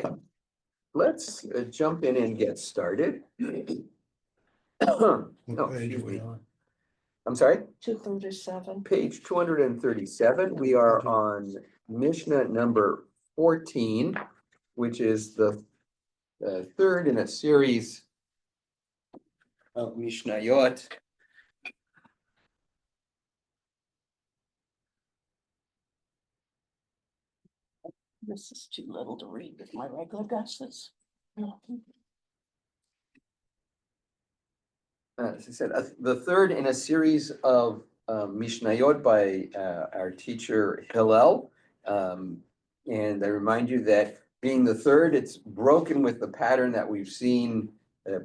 Okay, let's jump in and get started. Oh, excuse me. I'm sorry? 237. Page 237. We are on Mishnah number 14, which is the third in a series of Mishnayot. This is too little to read with my regular glasses. As I said, the third in a series of Mishnayot by our teacher Hillel. And I remind you that being the third, it's broken with the pattern that we've seen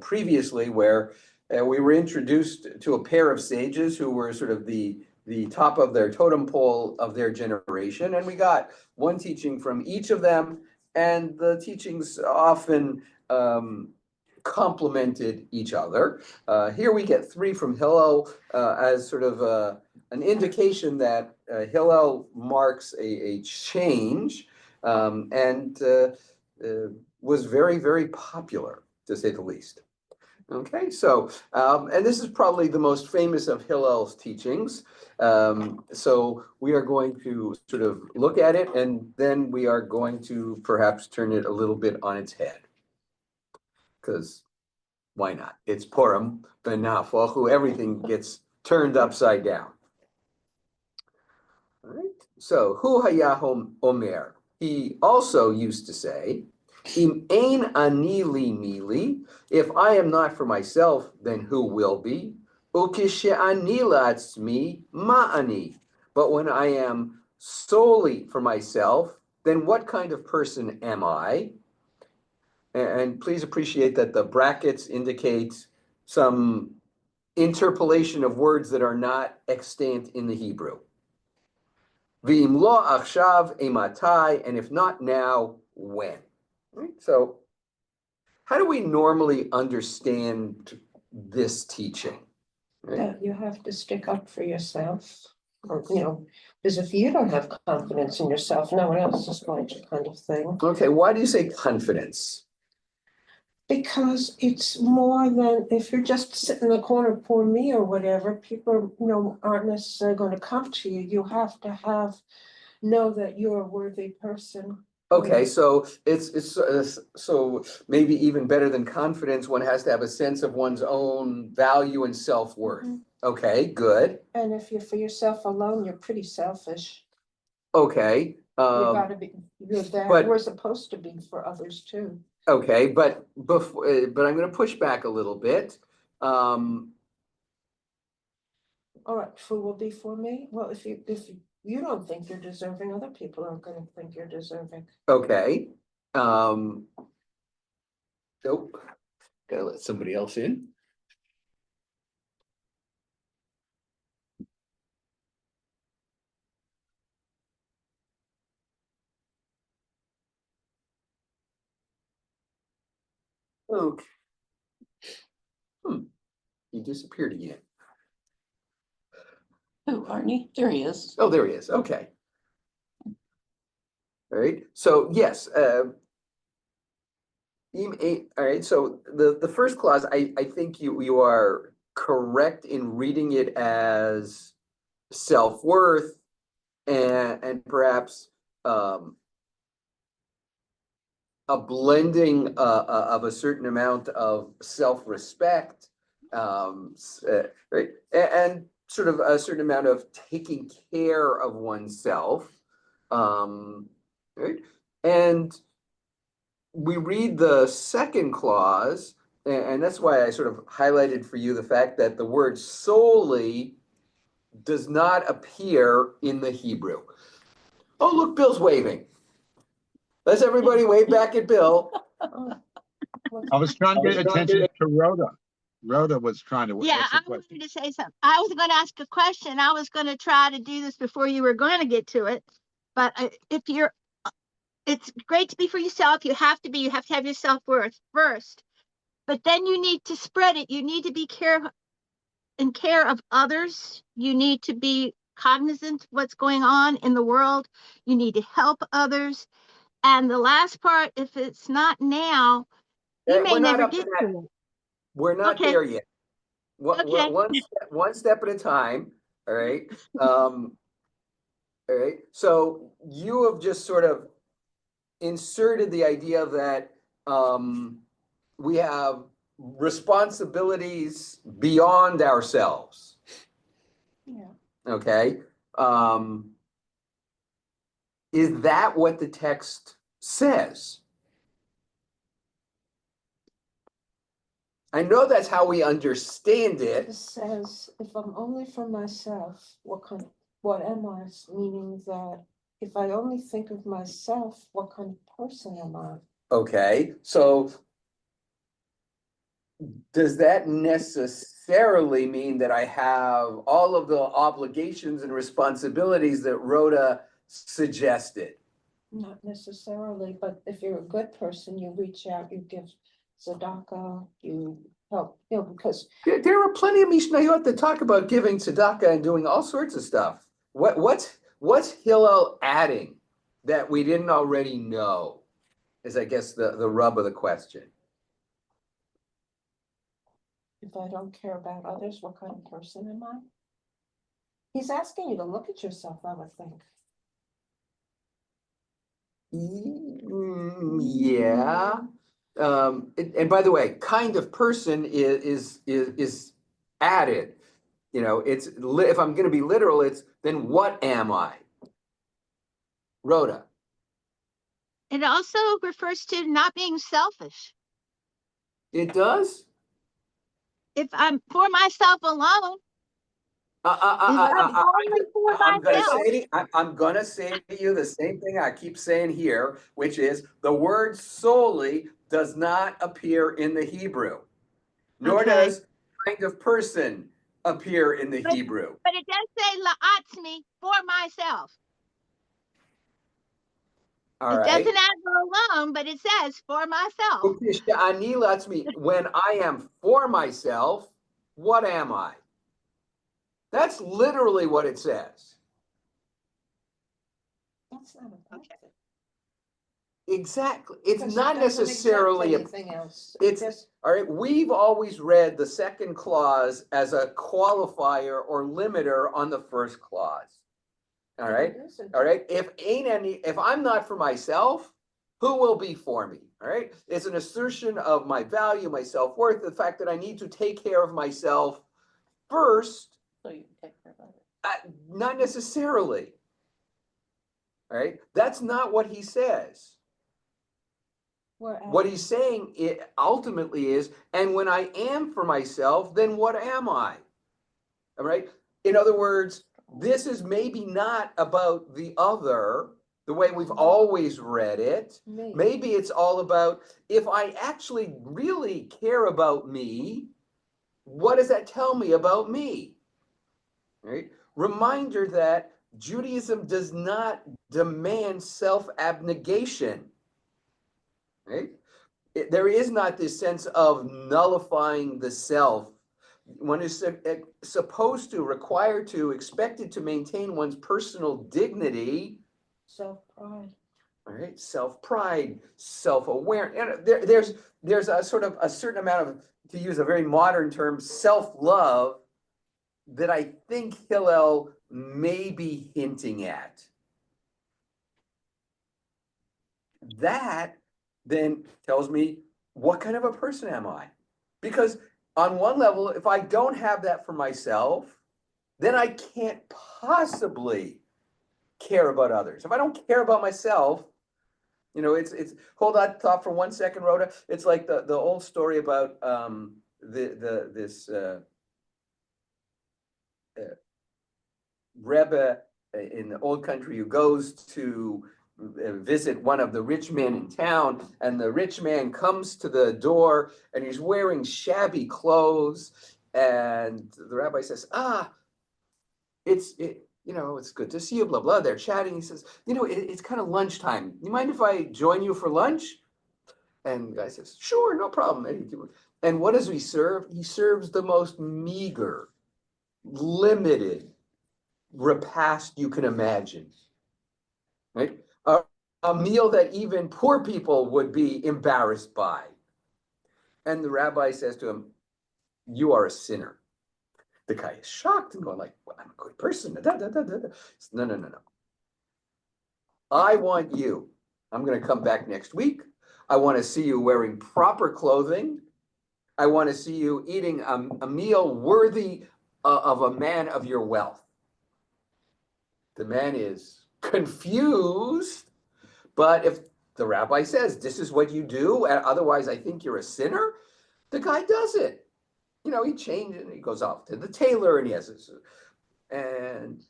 previously, where we were introduced to a pair of sages who were sort of the top of their totem pole of their generation. And we got one teaching from each of them, and the teachings often complemented each other. Here we get three from Hillel as sort of an indication that Hillel marks a change and was very, very popular, to say the least. Okay, so, and this is probably the most famous of Hillel's teachings. So we are going to sort of look at it, and then we are going to perhaps turn it a little bit on its head. Because why not? It's Purim, ben Nafochu, everything gets turned upside down. All right, so Hu Hayahom Omer, he also used to say, Im ein ani li mili, if I am not for myself, then who will be? Ukishe ani la'atzmi ma'ani, but when I am solely for myself, then what kind of person am I? And please appreciate that the brackets indicate some interpolation of words that are not extant in the Hebrew. V'im lo achshav ematai, and if not now, when? Right? So how do we normally understand this teaching? Right? That you have to stick up for yourself, or, because if you don't have confidence in yourself, no one else is going to, kind of thing. Okay, why do you say confidence? Because it's more than if you're just sitting in the corner, poor me or whatever, people, aren't necessarily going to come to you. You have to know that you're a worthy person. Okay, so it's so maybe even better than confidence, one has to have a sense of one's own value and self-worth. Mm-hmm. Okay, good. And if you're for yourself alone, you're pretty selfish. Okay. You gotta be, you're there, but we're supposed to be for others too. Okay, but I'm going to push back a little bit. All right, who will be for me? Well, if you don't think you're deserving, other people aren't going to think you're deserving. Okay. Nope. Gotta let somebody else in. Okay. He disappeared again. Oh, Arnie, there he is. Oh, there he is. Okay. All right. So yes. All right. So the first clause, I think you are correct in reading it as self-worth and perhaps a blending of a certain amount of self-respect, right, and sort of a certain amount of taking care of oneself, right? And we read the second clause, and that's why I sort of highlighted for you the fact that the word solely does not appear in the Hebrew. Oh, look, Bill's waving. Let's everybody wave back at Bill. I was trying to get attention to Rhoda. Rhoda was trying to. Yeah, I wanted to say something. I was going to ask a question. I was going to try to do this before you were going to get to it. But it's great to be for yourself. You have to have your self-worth first. But then you need to spread it. You need to be care of others. You need to be cognizant of what's going on in the world. You need to help others. And the last part, if it's not now, you may We're not never up to get that. to it. We're not Okay, there yet. okay. One step at a time, all right? All right, so you have just sort of inserted the idea that we have responsibilities beyond ourselves, Yeah. okay? Is that what the text says? I know that's how we understand It it. says, if I'm only for myself, what am I? Meaning that if I only think of myself, what kind of person am I? Okay, so does that necessarily mean that I have all of the obligations and responsibilities that Rhoda suggested? Not necessarily, but if you're a good person, you reach out, you give tzedakah, you help, because There are plenty of Mishnayot that talk about giving tzedakah and doing all sorts of stuff. What's Hillel adding that we didn't already know? Is I guess the rub of the question. if I don't care about others, what kind of person am I? He's asking you to look at yourself, I would think. Yeah. And by the way, kind of person is added. You know, if I'm going to be literal, it's then what am I? Rhoda. It also refers to not being selfish. It does? If I'm for myself alone, if I'm only for myself, I'm gonna say to you the same thing I keep saying here, which is the word solely does not appear in the Hebrew, nor okay. does kind of person appear in the But, Hebrew. but it does say la'atzmi, for myself. All It right. doesn't add the alone, but it says for myself. When I am for myself, what am I? That's literally what it says. That's not a bad thing. Exactly. It's Because not it doesn't necessarily exempt anything else. it's Just, all right. We've always read the second clause as a qualifier or limiter on the first clause. All right. it isn't. All right. If I'm not for myself, who will be for me? All right. It's an assertion of my value, my self-worth, the fact that I need to take care of myself first. So you take care of others. Not necessarily. All right. That's not what he says. What he's saying ultimately is, and when I am for myself, then what am I? All right. In other words, this is maybe not about the other, the way we've always read it. Maybe it's all about, if I actually really care about me, what does that tell me about me? Right? Reminder that Judaism does not demand self-abnegation. Right? There is not this sense of nullifying the self. One is supposed to, required to, expected to maintain one's personal dignity. Self-pride. All right, self-pride, self-awareness. And there's a sort of a certain amount of, to use a very modern term, self-love that I think Hillel may be hinting at. That then tells me, what kind of a person am I? Because on one level, if I don't have that for myself, then I can't possibly care about others. If I don't care about myself, you know, it's hold that thought for 1 second, Rhoda. It's like the old story about this Rebbe in the old country who goes to visit one of the rich men in town, and the rich man comes to the door and he's wearing shabby clothes, and the rabbi says, it's good to see you, blah blah. They're chatting. He says, it's kind of lunchtime, you mind if I join you for lunch? And the guy says, sure, no problem. And what does he serve? He serves the most meager, limited repast you can imagine, right? a meal that even poor people would be embarrassed by. And the rabbi says to him, you are a sinner. The guy is shocked and going like, well, I'm a good person. Da, da, da, da, da. No, no, no, no. I want you. I'm going to come back next week. I want to see you wearing proper clothing. I want to see you eating a meal worthy of a man of your wealth. The man is confused, but if the rabbi says, this is what you do, otherwise I think you're a sinner, the guy does it. You know, he changes and he goes off to the tailor and he has this, and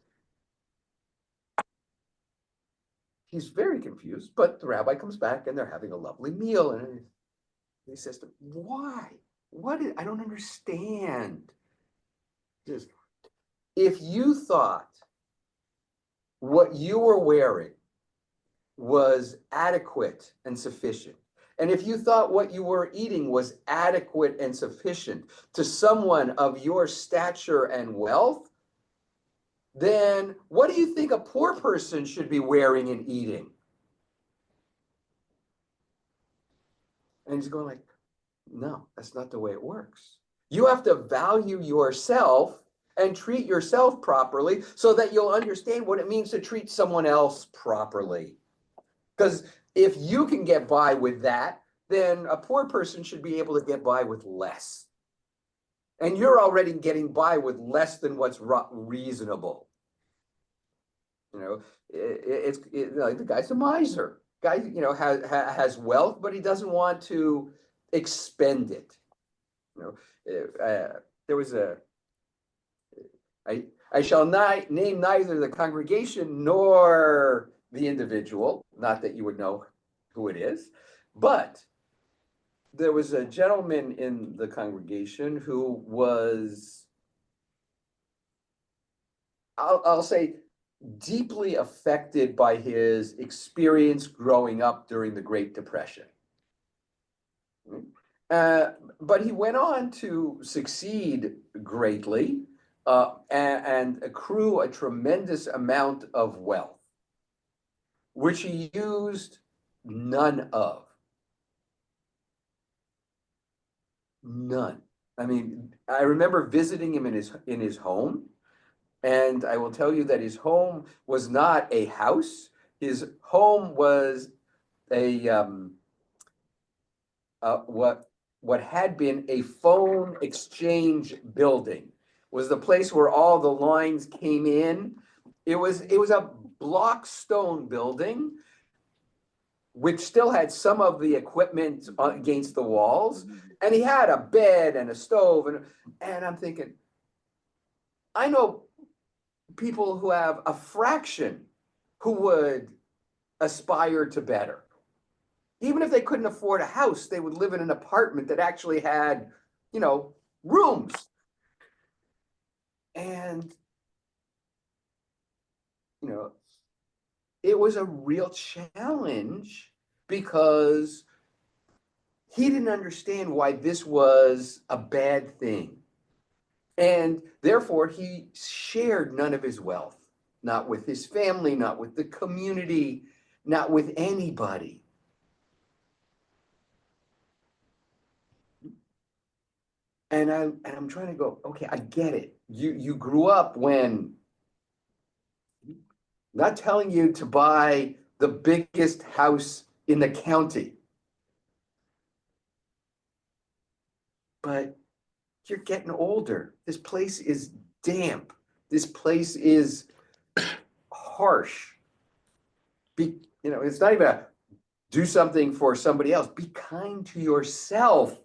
he's very confused, but the rabbi comes back and they're having a lovely meal. And he says to him, why? I don't understand. Just, if you thought what you were wearing was adequate and sufficient, and if you thought what you were eating was adequate and sufficient to someone of your stature and wealth, then what do you think a poor person should be wearing and eating? And he's going like, no, that's not the way it works. You have to value yourself and treat yourself properly so that you'll understand what it means to treat someone else properly. Because if you can get by with that, then a poor person should be able to get by with less. And you're already getting by with less than what's reasonable. You know, like the guy's a miser. Guy, you know, has wealth, but he doesn't want to expend it. You know, there was I shall not name neither the congregation nor the individual, not that you would know who it is, but there was a gentleman in the congregation who was, I'll say, deeply affected by his experience growing up during the Great Depression. But he went on to succeed greatly and accrue a tremendous amount of wealth, which he used none of. None. I mean, I remember visiting him in his home, and I will tell you that his home was not a house. His home was a what had been a phone exchange building. Was the place where all the lines came in. It was a block stone building, which still had some of the equipment against the walls, and he had a bed and a stove, and I'm thinking, I know people who have a fraction who would aspire to better. Even if they couldn't afford a house, they would live in an apartment that actually had, you know, rooms. And, you know, it was a real challenge because he didn't understand why this was a bad thing. And therefore, he shared none of his wealth, not with his family, not with the community, not with anybody. And I'm trying to go, okay, I get it. You grew up when, not telling you to buy the biggest house in the county, but you're getting older. This place is damp. This place is harsh. You know, it's not even do something for somebody else. Be kind to yourself,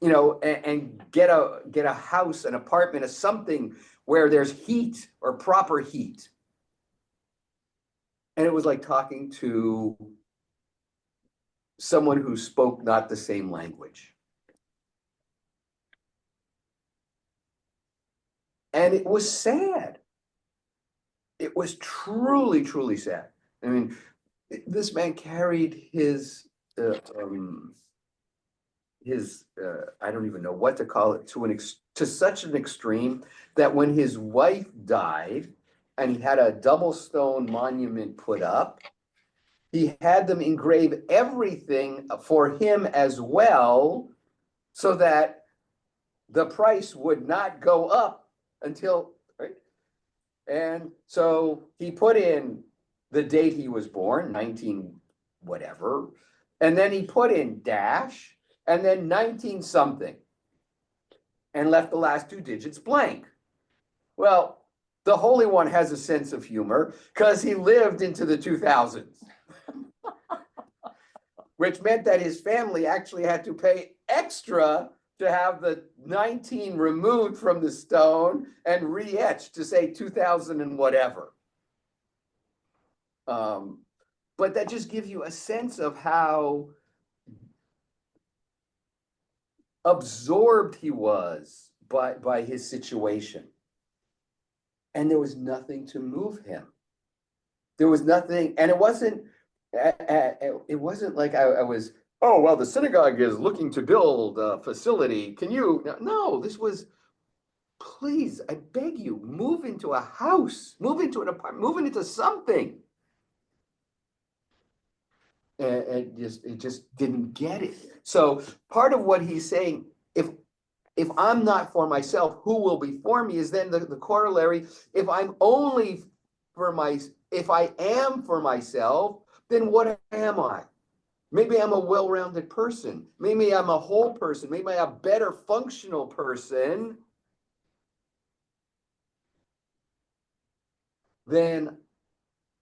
you know, and get a house, an apartment, or something where there's heat or proper heat. And it was like talking to someone who spoke not the same language. And it was sad. It was truly, truly sad. I mean, this man carried his I don't even know what to call it, to such an extreme that when his wife died and he had a double stone monument put up, he had them engrave everything for him as well, so that the price would not go up until, right? And so he put in the date he was born, 19 whatever, and then he put in dash, and then 19 something, and left the last two digits blank. Well, the Holy One has a sense of humor because he lived into the 2000s, which meant that his family actually had to pay extra to have the 19 removed from the stone and re-etched to say 2000 and whatever. But that just gives you a sense of how absorbed he was by his situation. And there was nothing to move him. There was nothing, and it wasn't like I was, oh, well, the synagogue is looking to build a facility. Can you? No, this was, please, I beg you, move into a house, move into an apartment, move into something. And it just didn't get it. So part of what he's saying, if I'm not for myself, who will be for me, is then the corollary. If I'm only if I am for myself, then what am I? Maybe I'm a well-rounded person. Maybe I'm a whole person. Maybe I'm a better functional person than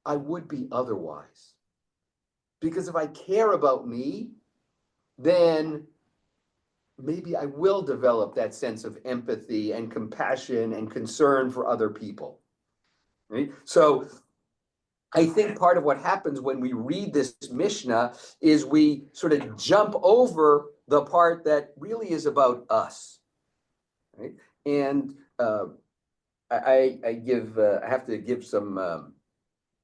I would be otherwise. Because if I care about me, then maybe I will develop that sense of empathy and compassion and concern for other people. Right? So I think part of what happens when we read this Mishnah is we sort of jump over the part that really is about us. Right? And I have to give some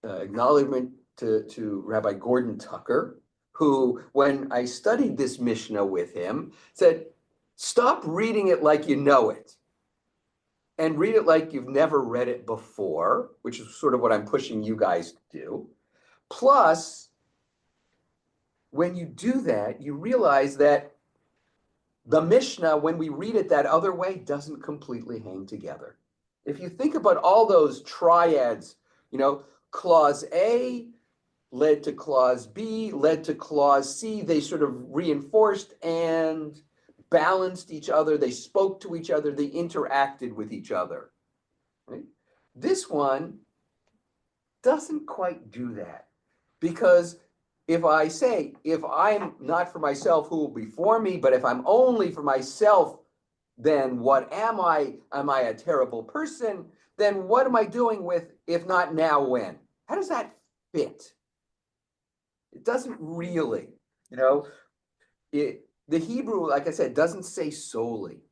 acknowledgement to Rabbi Gordon Tucker, who, when I studied this Mishnah with him, said, stop reading it like you know it and read it like you've never read it before, which is sort of what I'm pushing you guys to do. Plus, when you do that, you realize that the Mishnah, when we read it that other way, doesn't completely hang together. If you think about all those triads, clause A led to clause B, led to clause C, they sort of reinforced and balanced each other, they spoke to each other, they interacted with each other. Right? This one doesn't quite do that, because if I say, if I'm not for myself, who will be for me? But if I'm only for myself, then what am I? Am I a terrible person? Then what am I doing with, if not now, when? How does that fit? It doesn't really, the Hebrew, like I said, doesn't say solely.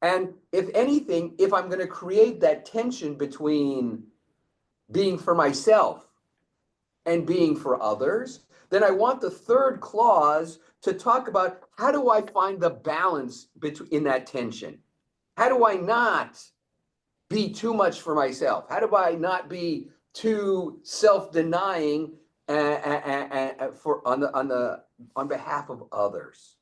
And if anything, if I'm going to create that tension between being for myself and being for others, then I want the third clause to talk about, how do I find the balance in that tension? How do I not be too much for myself? How do I not be too self-denying on behalf of others?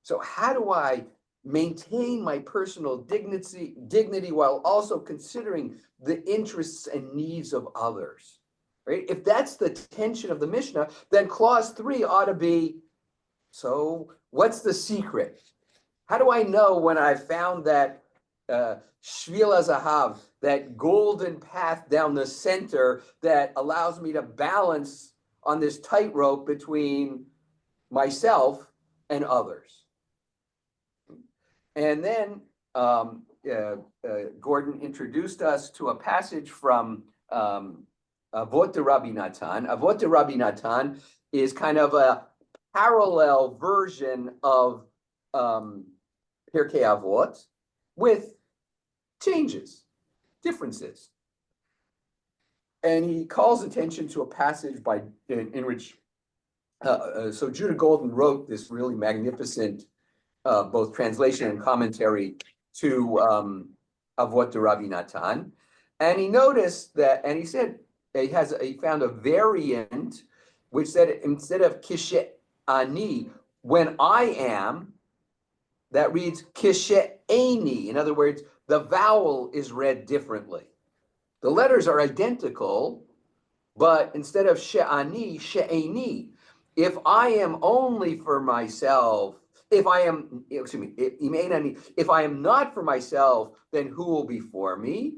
So how do I maintain my personal dignity while also considering the interests and needs of others? Right? If that's the tension of the Mishnah, then clause 3 ought to be, so what's the secret? How do I know when I've found that Shvil Zahav, that golden path down the center that allows me to balance on this tightrope between myself and others? And then Gordon introduced us to a passage from Avot de Rabbi Natan. Avot de Rabbi Natan is kind of a parallel version of Pirkei Avot with changes, differences. And he calls attention to a passage in which, so Judah Golden wrote this really magnificent both translation and commentary to Avot de Rabbi Natan. And he noticed that, and he said, he found a variant which said instead of kishe'ani, when I am, that reads kishe'eni. In other words, the vowel is read differently. The letters are identical, but instead of she'ani, she'eni. If I am only for myself, if I am, excuse me, if I am not for myself, then who will be for me?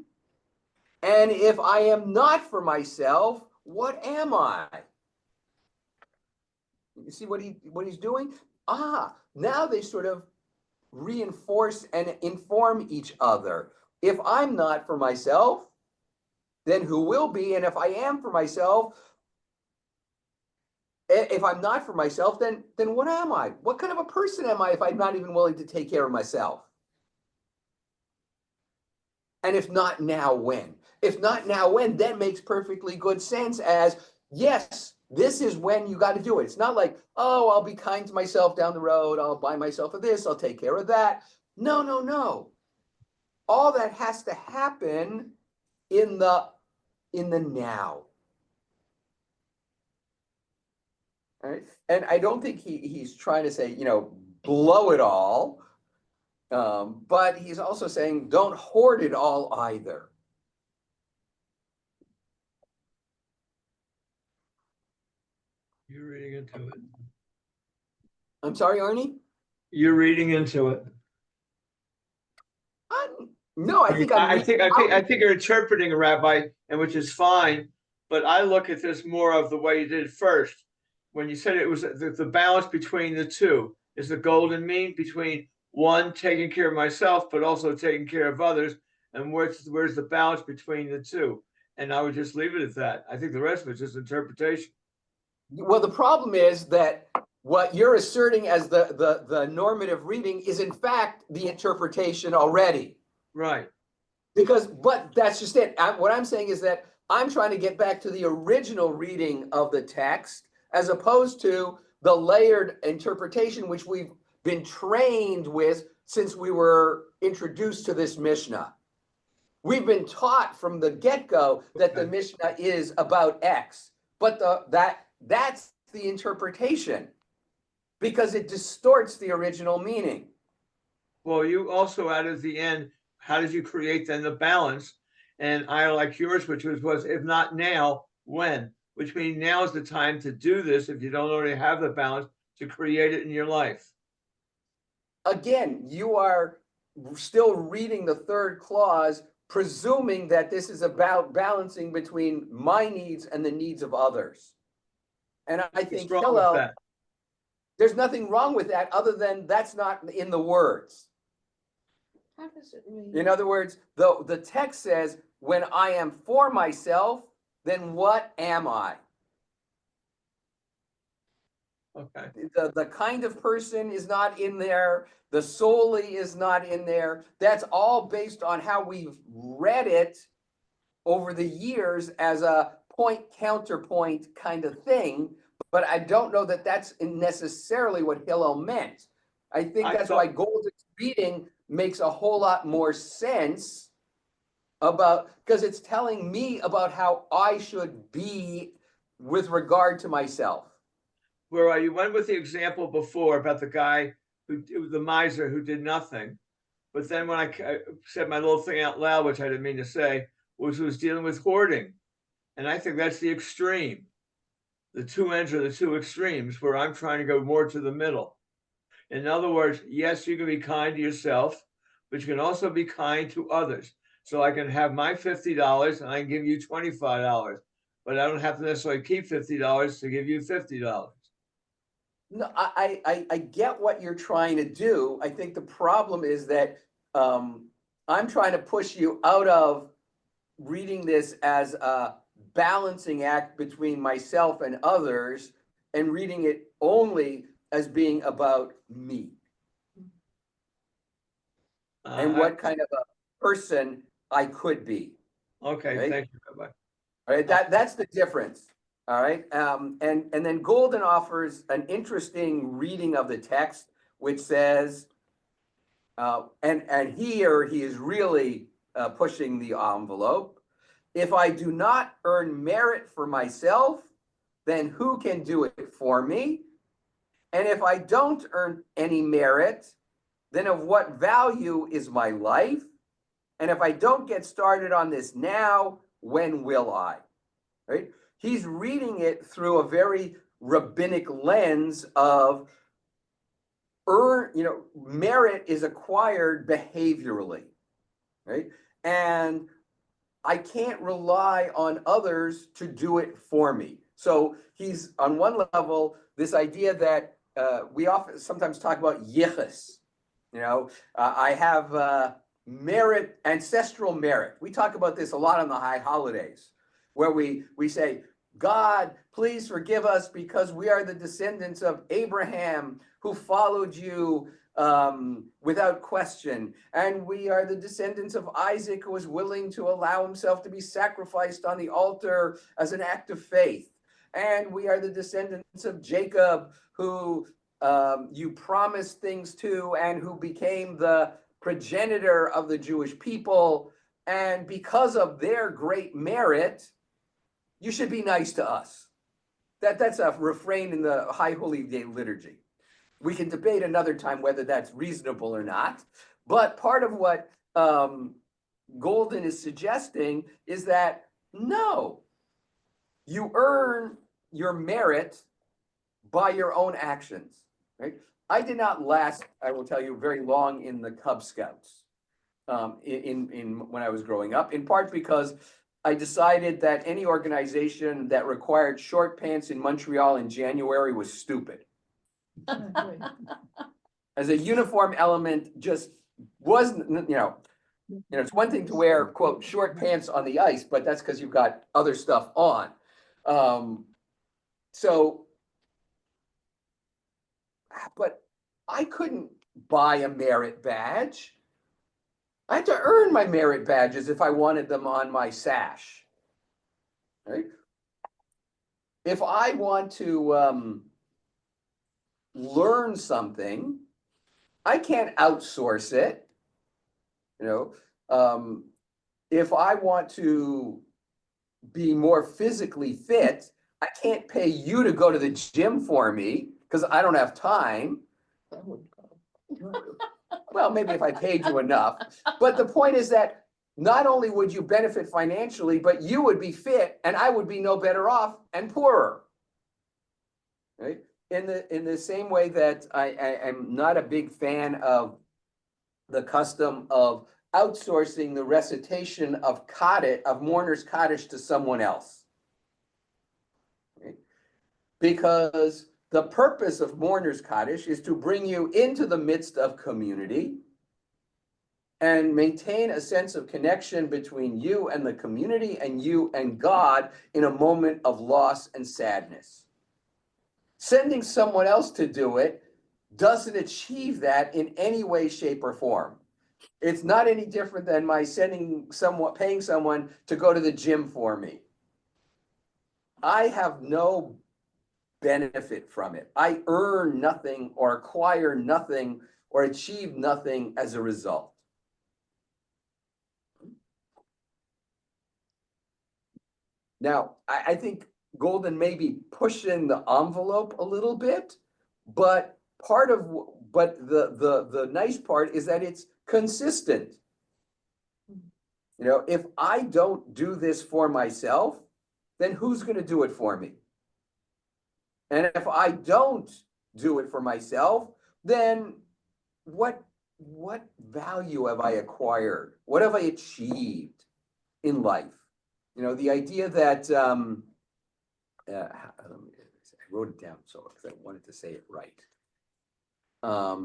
And if I am not for myself, what am I? You see what he's doing? Now they sort of reinforce and inform each other. If I'm not for myself, then who will be? And if I am for myself, if I'm not for myself, then what am I? What kind of a person am I if I'm not even willing to take care of myself? And if not now, when? If not now, when? That makes perfectly good sense as, yes, this is when you got to do it. It's not like, oh, I'll be kind to myself down the road. I'll buy myself a this. I'll take care of that. No, no, no. All that has to happen in the now. All right? And I don't think he's trying to say, blow it all. But he's also saying, don't hoard it all either. You're reading into it. I'm sorry, Arnie? You're reading into it. No, I think I think you're interpreting, Rabbi, and which is fine. But I look at this more of the way you did it first. When you said it was the balance between the two is the golden mean between one taking care of myself, but also taking care of others. And where's the balance between the two? And I would just leave it at that. I think the rest of it's just interpretation. Well, the problem is that what you're asserting as the normative reading is in fact the interpretation already. Right. But that's just it. What I'm saying is that I'm trying to get back to the original reading of the text as opposed to the layered interpretation which we've been trained with since we were introduced to this Mishnah. We've been taught from the get-go that the Mishnah is about X, but that's the interpretation because it distorts the original meaning. Well, you also added the end, how did you create then the balance? And I like yours, which was if not now, when? Which means now is the time to do this if you don't already have the balance to create it in your life. Again, you are still reading the third clause, presuming that this is about balancing between my needs and the needs of others. And I think Hillel, there's nothing wrong with that other than that's not in the words. How does it mean? In other words, the text says, when I am for myself, then what am I? Okay. The kind of person is not in there. The solely is not in there. That's all based on how we've read it over the years as a point counterpoint kind of thing. But I don't know that that's necessarily what Hillel meant. I think that's why Golden's reading makes a whole lot more sense because it's telling me about how I should be with regard to myself. Where you went with the example before about the guy the miser who did nothing, but then when I said my little thing out loud, which I didn't mean to say, was dealing with hoarding, and I think that's the extreme. The two ends are the two extremes where I'm trying to go more to the middle. In other words, yes, you can be kind to yourself, but you can also be kind to others. So I can have my $50 and I can give you $25, but I don't have to necessarily keep $50 to give you $50. No, I get what you're trying to do. I think the problem is that I'm trying to push you out of reading this as a balancing act between myself and others and reading it only as being about me. And what kind of a person I could be. Okay, right? thank you, Rabbi. All right, that's the difference. All right, and then Golden offers an interesting reading of the text, which says, and here he is really pushing the envelope. If I do not earn merit for myself, then who can do it for me? And if I don't earn any merit, then of what value is my life? And if I don't get started on this now, when will I? Right? He's reading it through a very rabbinic lens of merit is acquired behaviorally, right? And I can't rely on others to do it for me. So he's on one level, this idea that we often sometimes talk about yichus. I have merit, ancestral merit. We talk about this a lot on the high holidays, where we say, God, please forgive us because we are the descendants of Abraham who followed you without question. And we are the descendants of Isaac who was willing to allow himself to be sacrificed on the altar as an act of faith. And we are the descendants of Jacob who you promised things to and who became the progenitor of the Jewish people. And because of their great merit, you should be nice to us. That's a refrain in the High Holy Day liturgy. We can debate another time whether that's reasonable or not. But part of what Golden is suggesting is that no, you earn your merit by your own actions, right? I did not last, I will tell you, very long in the Cub Scouts when I was growing up, in part because I decided that any organization that required short pants in Montreal in January was stupid. As a uniform element, just wasn't, it's one thing to wear, quote, short pants on the ice, but that's because you've got other stuff on. But I couldn't buy a merit badge. I had to earn my merit badges if I wanted them on my sash, right? If I want to learn something, I can't outsource it. If I want to be more physically fit, I can't pay you to go to the gym for me because I don't have time. Well, maybe if I paid you enough. But the point is that not only would you benefit financially, but you would be fit and I would be no better off and poorer. Right? In the same way that I am not a big fan of the custom of outsourcing the recitation of mourner's Kaddish to someone else. Right? Because the purpose of mourner's Kaddish is to bring you into the midst of community and maintain a sense of connection between you and the community and you and God in a moment of loss and sadness. Sending someone else to do it doesn't achieve that in any way, shape, or form. It's not any different than my paying someone to go to the gym for me. I have no benefit from it. I earn nothing or acquire nothing or achieve nothing as a result. Now, I think Golden may be pushing the envelope a little bit, but the nice part is that it's consistent. If I don't do this for myself, then who's going to do it for me? And if I don't do it for myself, then what value have I acquired? What have I achieved in life? The idea that I wrote it down because I wanted to say it right. I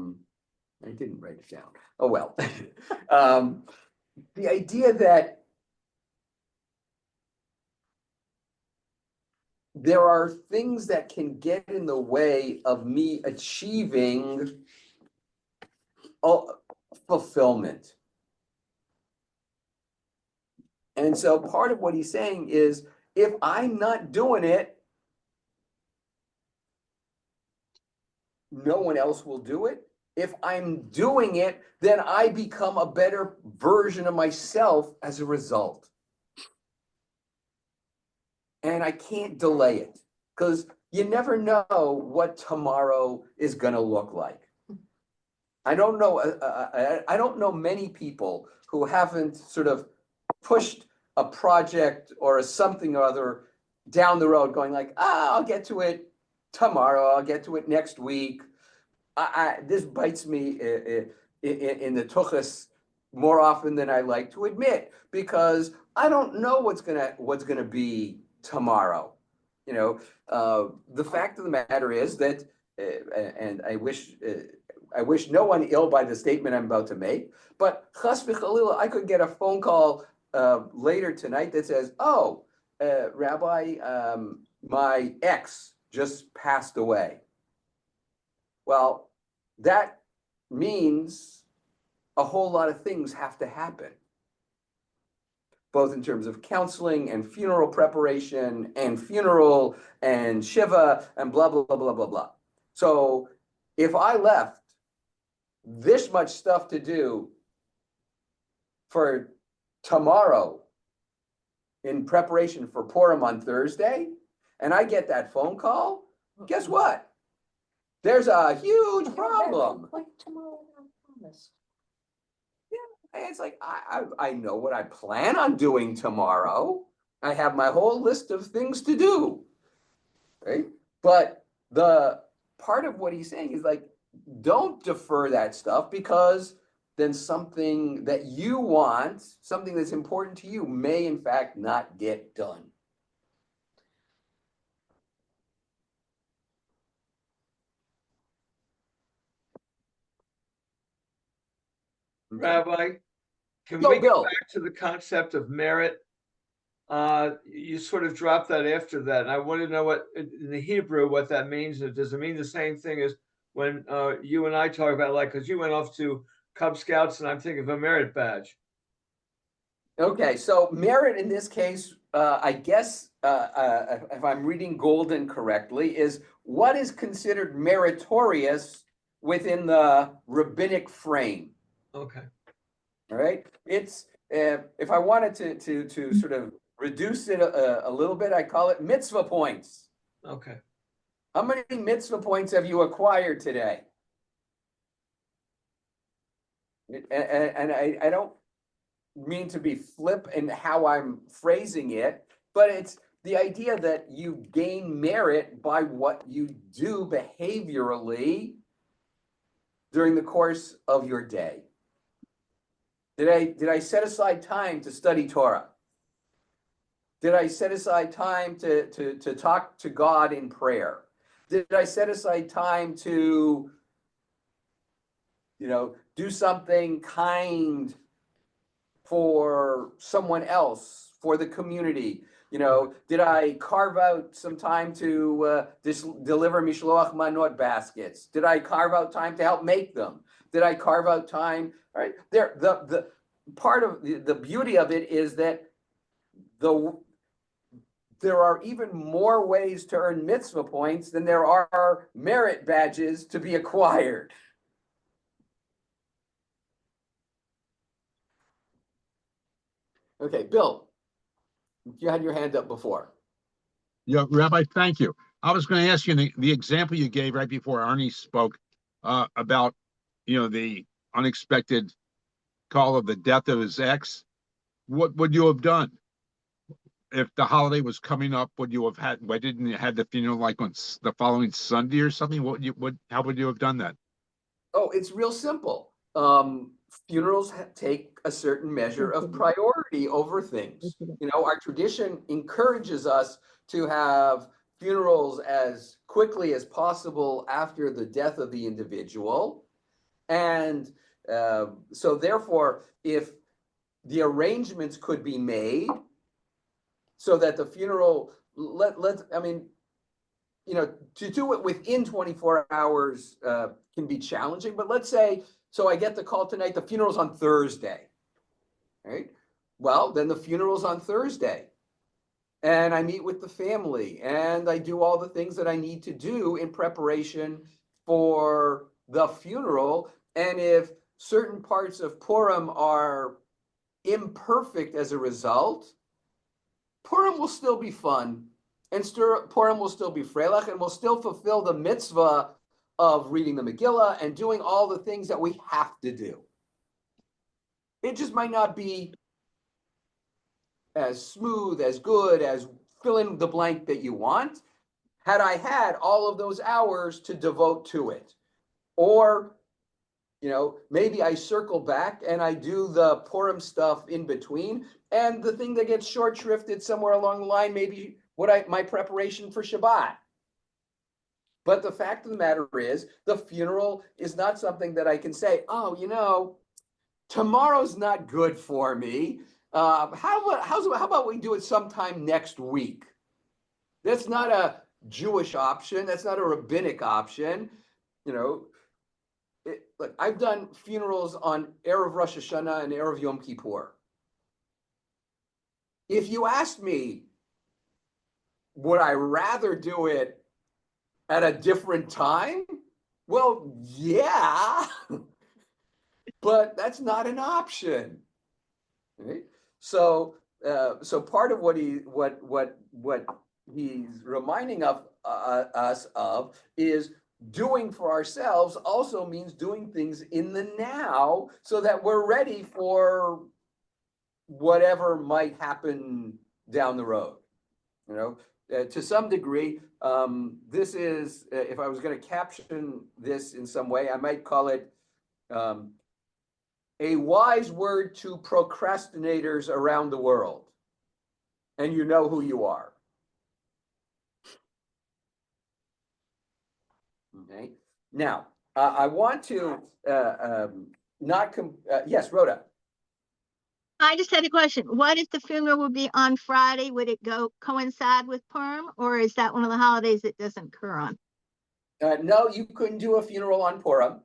didn't write it down. Oh well. The idea that there are things that can get in the way of me achieving fulfillment. And so part of what he's saying is, if I'm not doing it, no one else will do it. If I'm doing it, then I become a better version of myself as a result. and I can't delay it because you never know what tomorrow is going to look like. I don't know. I don't know many people who haven't sort of pushed a project or a something or other down the road, going like, I'll get to it tomorrow. I'll get to it next week. This bites me in the tuchus more often than I like to admit, because I don't know what's gonna be tomorrow. You know, the fact of the matter is that, and I wish no one ill by the statement I'm about to make, but chas v'chalila, I could get a phone call later tonight that says, "Oh, Rabbi, my ex just passed away." Well, that means a whole lot of things have to happen, both in terms of counseling and funeral preparation and funeral and shiva and blah, blah, blah, blah, blah, blah. So if I left this much stuff to do for tomorrow in preparation for Purim on Thursday, and I get that phone call, guess what? There's a huge problem. Like tomorrow, I promise. And it's like, I know what I plan on doing tomorrow. I have my whole list of things to do, right? But the part of what he's saying is like, don't defer that stuff, because then something that you want, something that's important to you, may in fact not get done. Rabbi, can Yo, we go Bill. back to the concept of merit? You sort of dropped that after that, and I want to know what in the Hebrew what that means. Does it mean the same thing as when you and I talk about, like, because you went off to Cub Scouts, and I'm thinking of a merit badge. Okay, so merit in this case, I guess, if I'm reading Golden correctly, is what is considered meritorious within the rabbinic frame. Okay. All right, it's if I wanted to sort of reduce it a little bit, I call it mitzvah points. Okay. How many mitzvah points have you acquired today? And I don't mean to be flip in how I'm phrasing it, but it's the idea that you gain merit by what you do behaviorally during the course of your day. Did I set aside time to study Torah? Did I set aside time to talk to God in prayer? Did I set aside time to, do something kind for someone else, for the community? Did I carve out some time to deliver mishloach manot baskets? Did I carve out time to help make them? Did I carve out time? All right, the part of the beauty of it is that there are even more ways to earn mitzvah points than there are merit badges to be acquired. Okay, Bill, you had your hand up before. Yeah, Rabbi, thank you. I was going to ask you the example you gave right before Arnie spoke about, the unexpected call of the death of his ex. What would you have done if the holiday was coming up? Would you have had? Why didn't you have the funeral like on the following Sunday or something? How would you have done that? Oh, it's real simple. Funerals take a certain measure of priority over things. Our tradition encourages us to have funerals as quickly as possible after the death of the individual. And so therefore, if the arrangements could be made so that the funeral, to do it within 24 hours can be challenging, but let's say, so I get the call tonight, the funeral's on Thursday, right? Well, then the funeral's on Thursday. And I meet with the family and I do all the things that I need to do in preparation for the funeral. And if certain parts of Purim are imperfect as a result, Purim will still be fun. and Purim will still be Freilich, and we'll still fulfill the mitzvah of reading the Megillah and doing all the things that we have to do. It just might not be as smooth, as good, as fill in the blank that you want, had I had all of those hours to devote to it. Or, maybe I circle back and I do the Purim stuff in between, and the thing that gets short shrifted somewhere along the line, maybe my preparation for Shabbat. But the fact of the matter is, the funeral is not something that I can say, oh, tomorrow's not good for me. How about we do it sometime next week? That's not a Jewish option. That's not a rabbinic option. Look, I've done funerals on Erev Rosh Hashanah and Erev Yom Kippur. If you asked me, would I rather do it at a different time? Well, yeah, but that's not an option. Right? So part of what he's reminding us of is doing for ourselves also means doing things in the now so that we're ready for whatever might happen down the road. To some degree, this is, if I was going to caption this in some way, I might call it a wise word to procrastinators around the world. And you know who you are. Okay. Now, I want to yes, Rhoda. I just had a question. What if the funeral would be on Friday? Would it coincide with Purim, or is that one of the holidays it doesn't occur on? No, you couldn't do a funeral on Purim.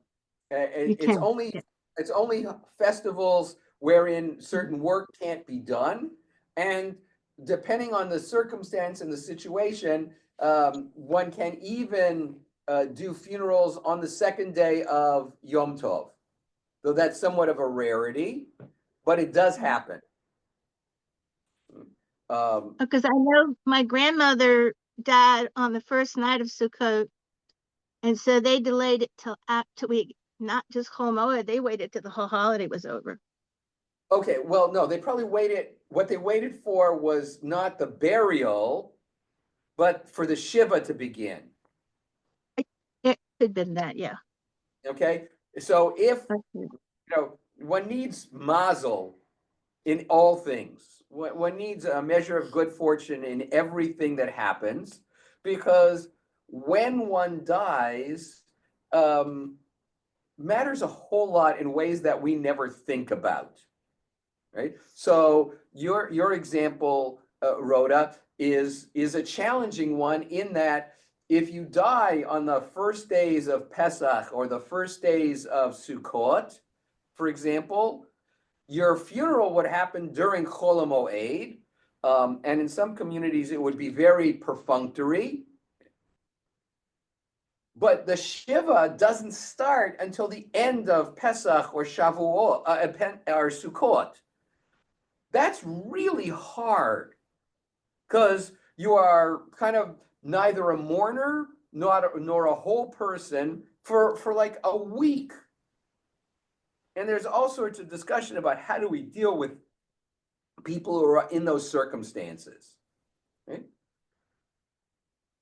It's only festivals wherein certain work can't be done, and depending on the circumstance and the situation, one can even do funerals on the second day of Yom Tov. Though that's somewhat of a rarity, but it does happen. Because I know my grandmother died on the first night of Sukkot, and so they delayed it till not just Chol Moed, they waited till the whole holiday was over. Okay, well, no, they probably waited. What they waited for was not the burial, but for the Shiva to begin. It could have been that, yeah. Okay, so if one needs mazel in all things, one needs a measure of good fortune in everything that happens, because when one dies, matters a whole lot in ways that we never think about. Right. So your example, Rhoda, is a challenging one in that if you die on the first days of Pesach or the first days of Sukkot, for example, your funeral would happen during Chol Moed, and in some communities it would be very perfunctory. But the Shiva doesn't start until the end of Pesach or Shavuot or Sukkot. That's really hard because you are kind of neither a mourner nor a whole person for like a week. And there's all sorts of discussion about how do we deal with people who are in those circumstances. Right?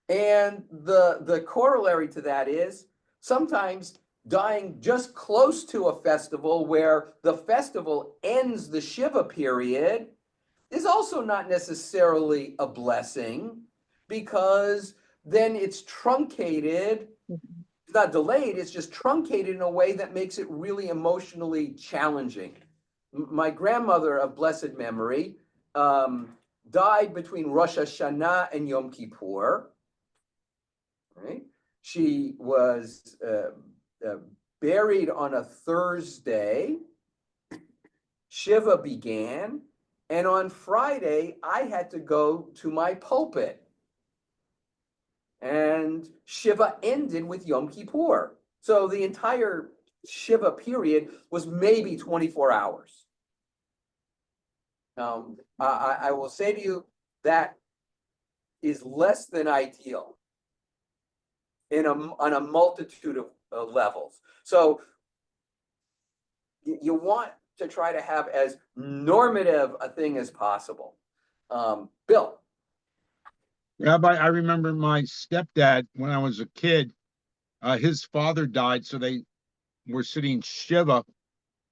And the corollary to that is sometimes dying just close to a festival where the festival ends the Shiva period is also not necessarily a blessing, because then it's truncated. It's not delayed, it's just truncated in a way that makes it really emotionally challenging. My grandmother of blessed memory died between Rosh Hashanah and Yom Kippur. Right? She was buried on a Thursday. Shiva began, and on Friday, I had to go to my pulpit. And Shiva ended with Yom Kippur. So the entire Shiva period was maybe 24 hours. I will say to you that is less than ideal on a multitude of levels. So you want to try to have as normative a thing as possible. Bill. Rabbi, I remember my stepdad when I was a kid. His father died, so they were sitting Shiva,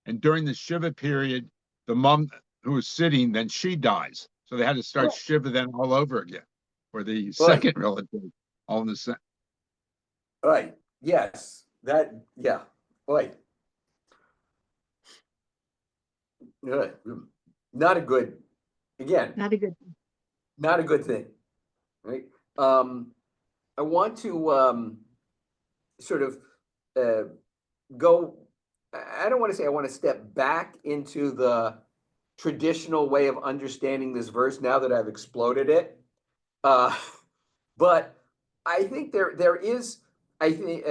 and during the Shiva period, the mom who was sitting, then she dies, so they had to start Shiva then all over again for the second relative, all in the same. Right. Yes. Yeah. Right. Good. Not a good. Again. Not a good. Not a good thing. Right. I want to sort of go. I don't want to say I want to step back into the traditional way of understanding this verse now that I've exploded it. But I think there is, I think,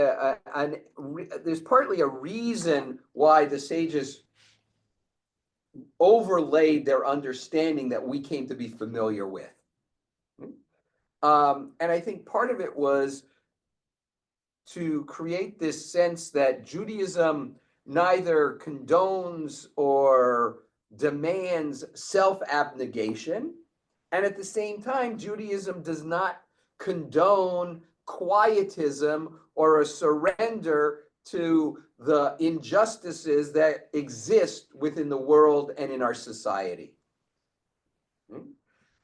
there's partly a reason why the sages overlaid their understanding that we came to be familiar with. And I think part of it was to create this sense that Judaism neither condones or demands self-abnegation, and at the same time, Judaism does not condone quietism or a surrender to the injustices that exist within the world and in our society.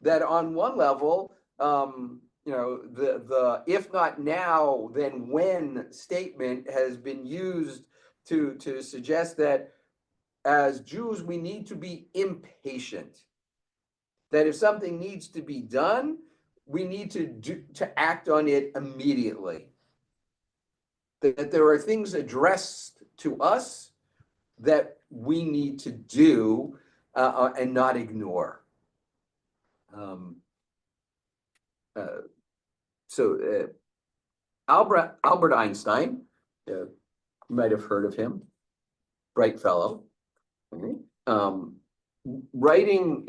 That on one level, the if not now, then when statement has been used to suggest that as Jews, we need to be impatient. That if something needs to be done, we need to act on it immediately. That there are things addressed to us that we need to do and not ignore. Albert Einstein, you might have heard of him, bright fellow, writing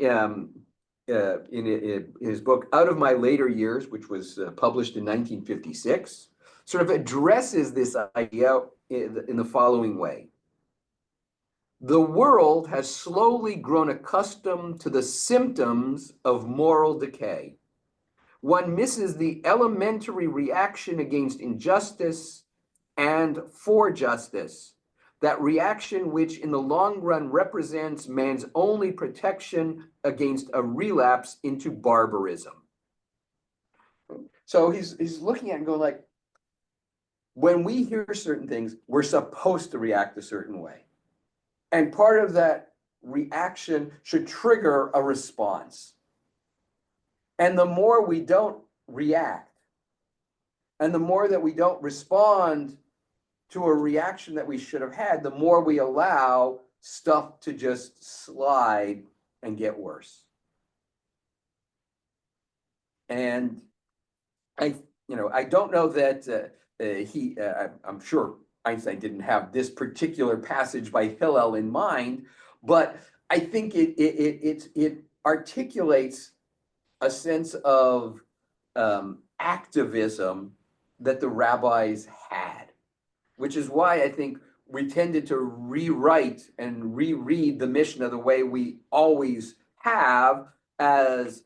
in his book Out of My Later Years, which was published in 1956, sort of addresses this idea in the following way. The world has slowly grown accustomed to the symptoms of moral decay. One misses the elementary reaction against injustice and for justice, that reaction which in the long run represents man's only protection against a relapse into barbarism. So he's looking at it and going like, when we hear certain things, we're supposed to react a certain way. And part of that reaction should trigger a response. And the more we don't react, and the more that we don't respond to a reaction that we should have had, the more we allow stuff to just slide and get worse. And I don't know that I'm sure Einstein didn't have this particular passage by Hillel in mind, but I think it articulates a sense of activism that the rabbis had, which is why I think we tended to rewrite and reread the Mishnah the way we always have, as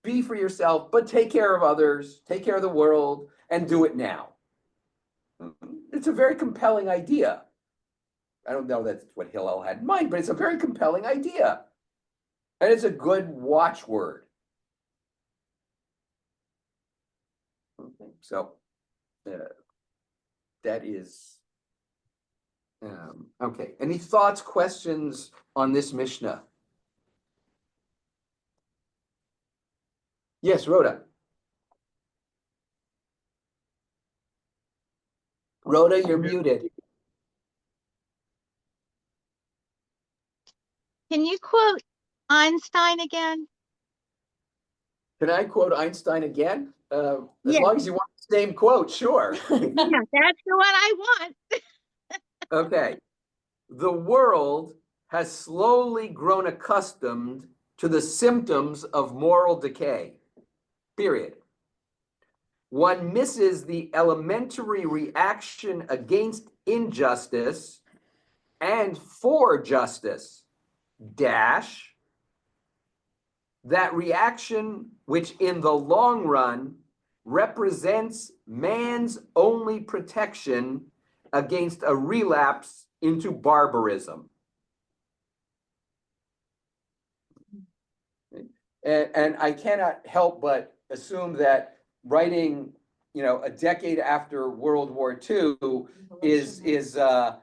be for yourself, but take care of others, take care of the world, and do it now. It's a very compelling idea. I don't know that's what Hillel had in mind, but it's a very compelling idea. And it's a good watchword. Okay, so that is, okay. Any thoughts, questions on this Mishnah? Yes, Rhoda. Rhoda, you're muted. Can you quote Einstein again? Can I quote Einstein again? As Yes. long as you want the same quote, sure. Yeah, that's the one I want. Okay. The world has slowly grown accustomed to the symptoms of moral decay. period. One misses the elementary reaction against injustice and for justice, dash, that reaction which in the long run represents man's only protection against a relapse into barbarism. And I cannot help but assume that writing, a decade after World War II is a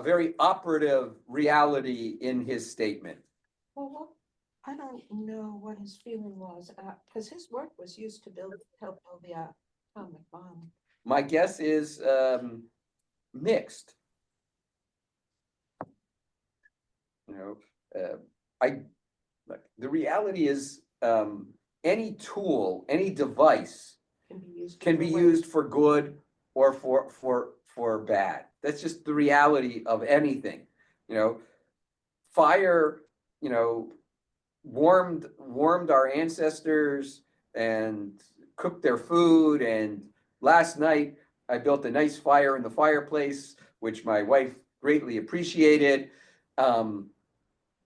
very operative reality in his statement. Well, I don't know what his feeling was, because his work was used to help build the atomic bomb. My guess is mixed. The reality is any tool, any device can be used for good or for bad. That's just the reality of anything. Fire, warmed our ancestors and cooked their food. And last night I built a nice fire in the fireplace, which my wife greatly appreciated. And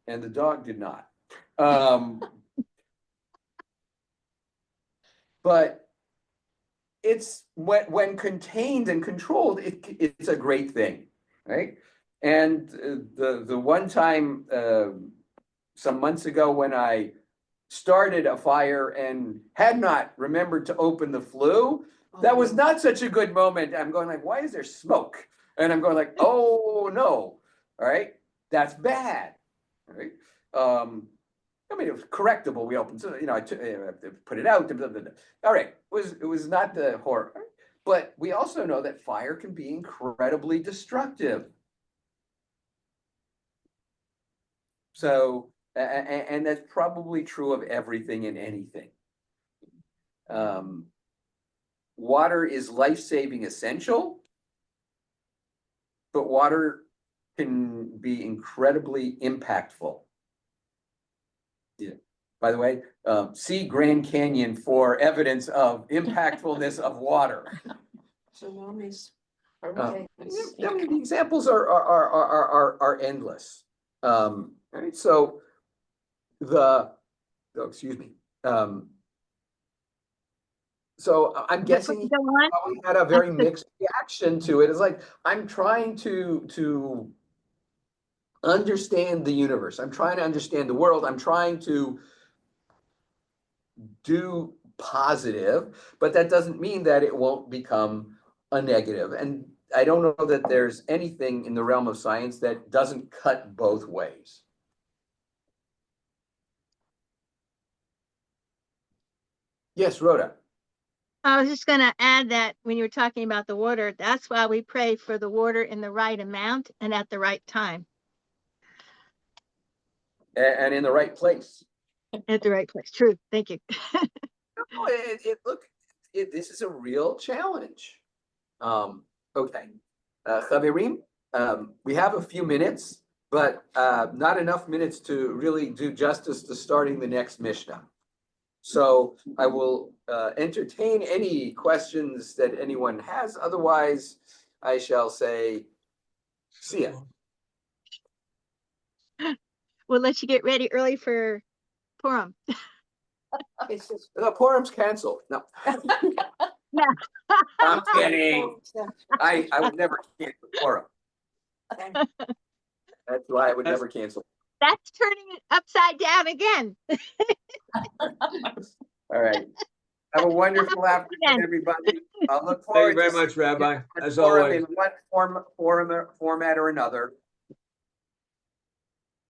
the dog did not. But it's when contained and controlled, it's a great thing, right? And the one time some months ago when I started a fire and had not remembered to open the flue, that was not such a good moment. I'm going like, why is there smoke? And I'm going like, oh no, all right, that's bad, all right? I mean, it was correctable. We opened, so I put it out. All right, it was not the horror, but we also know that fire can be incredibly destructive. So, and that's probably true of everything and anything. Water is life-saving essential, but water can be incredibly impactful. Yeah. By the way, see Grand Canyon for evidence of impactfulness of water. Tsunamis. The examples are endless. Right, so excuse me. So I'm guessing we had a very mixed reaction to it. It's like I'm trying to understand the universe. I'm trying to understand the world. I'm trying to do positive, but that doesn't mean that it won't become a negative. And I don't know that there's anything in the realm of science that doesn't cut both ways. Yes, Rhoda. I was just going to add that when you were talking about the water, that's why we pray for the water in the right amount and at the right time. And in the right place. At the right place. True. Thank you. This is a real challenge. Okay. Chaverim, we have a few minutes, but not enough minutes to really do justice to starting the next Mishnah. So I will entertain any questions that anyone has. Otherwise, I shall say, see ya. We'll let you get ready early for Purim. The Purim's canceled. No. Yeah. I'm kidding. I would never cancel Purim. That's why I would never cancel. That's turning it upside down again. All right. Have a wonderful afternoon, everybody. I'll look forward. Thank you very much, Rabbi. As Purim always. in one format or another.